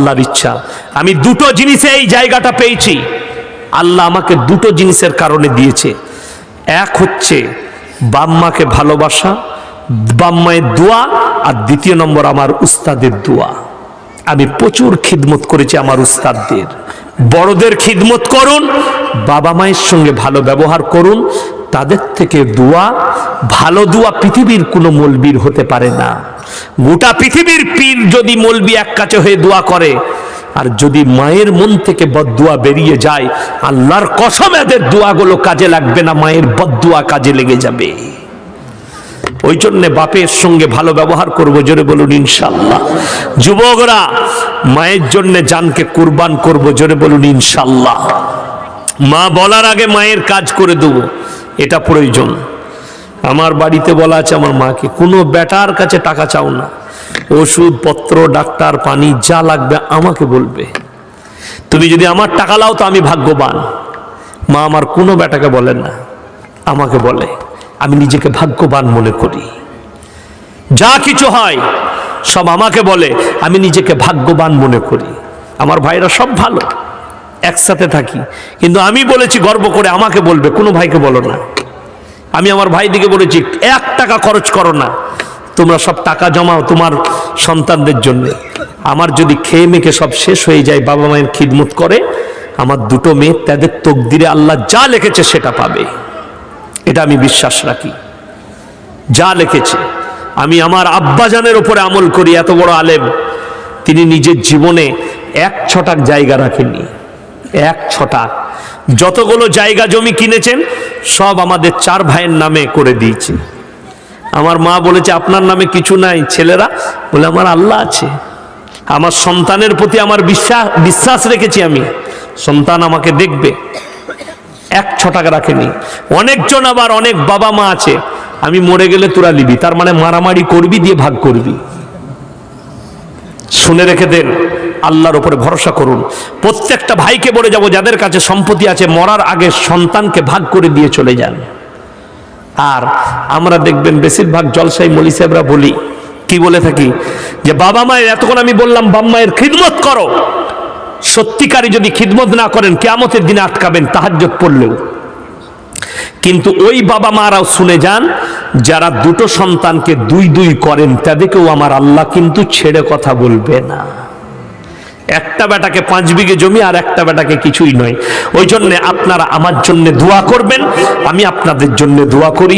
আল্লাহর ইচ্ছা। আমি দুটো জিনিসে এই জায়গাটা পেয়েছি। আল্লাহ আমাকে দুটো জিনিসের কারণে দিয়েছে। এক হচ্ছে বাম্মাকে ভালোবাসা, বাম্মায়ের দোয়া, আর দ্বিতীয় নম্বর আমার উস্তাদের দোয়া। আমি প্রচুর খিদমত করেছি আমার উস্তাদদের। বড়দের খিদমত করুন, বাবা মায়ের সঙ্গে ভালো ব্যবহার করুন, তাদের থেকে দোয়া, ভালো দোয়া পৃথিবীর কোনো মৌলবীর হতে পারে না। গোটা পৃথিবীর পীর যদি মৌলবী এক কাছে হয়ে দোয়া করে, আর যদি মায়ের মন থেকে বদদুয়া বেরিয়ে যায়, আল্লাহর কসম এদের দোয়াগুলো কাজে লাগবে না, মায়ের বদদুয়া কাজে লেগে যাবে। ওই জন্য বাপের সঙ্গে ভালো ব্যবহার করব, জোরে বলুন ইনশাআল্লাহ। যুবকরা, মায়ের জন্য জানকে কুরবান করব, জোরে বলুন ইনশাআল্লাহ। মা বলার আগে মায়ের কাজ করে দেব, এটা প্রয়োজন। আমার বাড়িতে বলা আছে আমার মাকে, কোনো বেটার কাছে টাকা চাও না, ওষুধ পত্র, ডাক্তার, পানি যা লাগবে আমাকে বলবে। তুমি যদি আমার টাকা লাও তো আমি ভাগ্যবান। মা আমার কোনো বেটাকে বলেন না, আমাকে বলে। আমি নিজেকে ভাগ্যবান মনে করি। যা কিছু হয় সব আমাকে বলে, আমি নিজেকে ভাগ্যবান মনে করি। আমার ভাইরা সব ভালো, একসাথে থাকি, কিন্তু আমি বলেছি গর্ব করে আমাকে বলবে, কোনো ভাইকে বলো না। আমি আমার ভাইদিকে বলেছি 1 টাকা খরচ করো না, তোমরা সব টাকা জমাও তোমার সন্তানদের জন্য। আমার যদি খেয়ে মেখে সব শেষ হয়ে যায়, বাবা মায়ের খিদমত করে, আমার দুটো মেয়ে তাদের তকদিরে আল্লাহ যা লিখেছে সেটা পাবে, এটা আমি বিশ্বাস রাখি। যা লিখেছে, আমি আমার আব্বাজানের উপরে আমল করি। এত বড় আলেম, তিনি নিজের জীবনে 1 ছটাক জায়গা রাখেননি। 1 ছটাক, যতগুলো জায়গা জমি কিনেছেন সব আমাদের 4 ভাইয়ের নামে করে দিয়েছে। আমার মা বলেছে আপনার নামে কিছু নাই। ছেলেরা বলে আমার আল্লাহ আছে। আমার সন্তানের প্রতি আমার বিশ্বাস রেখেছি, আমি সন্তান আমাকে দেখবে। 1 ছটাক রাখেনি। অনেকজন আবার অনেক বাবা মা আছে, আমি মরে গেলে তোরা নিবি, তার মানে মারামারি করবি, দিয়ে ভাগ করবি। শুনে রেখে দেন, আল্লাহর উপরে ভরসা করুন। প্রত্যেকটা ভাইকে বলে যাব, যাদের কাছে সম্পত্তি আছে, মরার আগে সন্তানকে ভাগ করে দিয়ে চলে যান। আর আমরা দেখবেন বেশিরভাগ জলসাই মলি সাহেবরা বলি, কি বলে থাকি, যে বাবা মায়ের, এতক্ষণ আমি বললাম বাবা মায়ের খিদমত করো। সত্যিকারী যদি খিদমত না করেন, কিয়ামতের দিনে আটকাবেন তাহাজ্জুদ পড়লেও। কিন্তু ওই বাবা মারাও শুনে যান, যারা দুটো সন্তানকে 2 করেন, তাদেরকেও আমার আল্লাহ কিন্তু ছেড়ে কথা বলবে না। একটা বেটাকে 5 বিঘে জমি, আর একটা বেটাকে কিছুই নয়। ওই জন্য আপনারা আমার জন্য দোয়া করবেন, আমি আপনাদের জন্য দোয়া করি।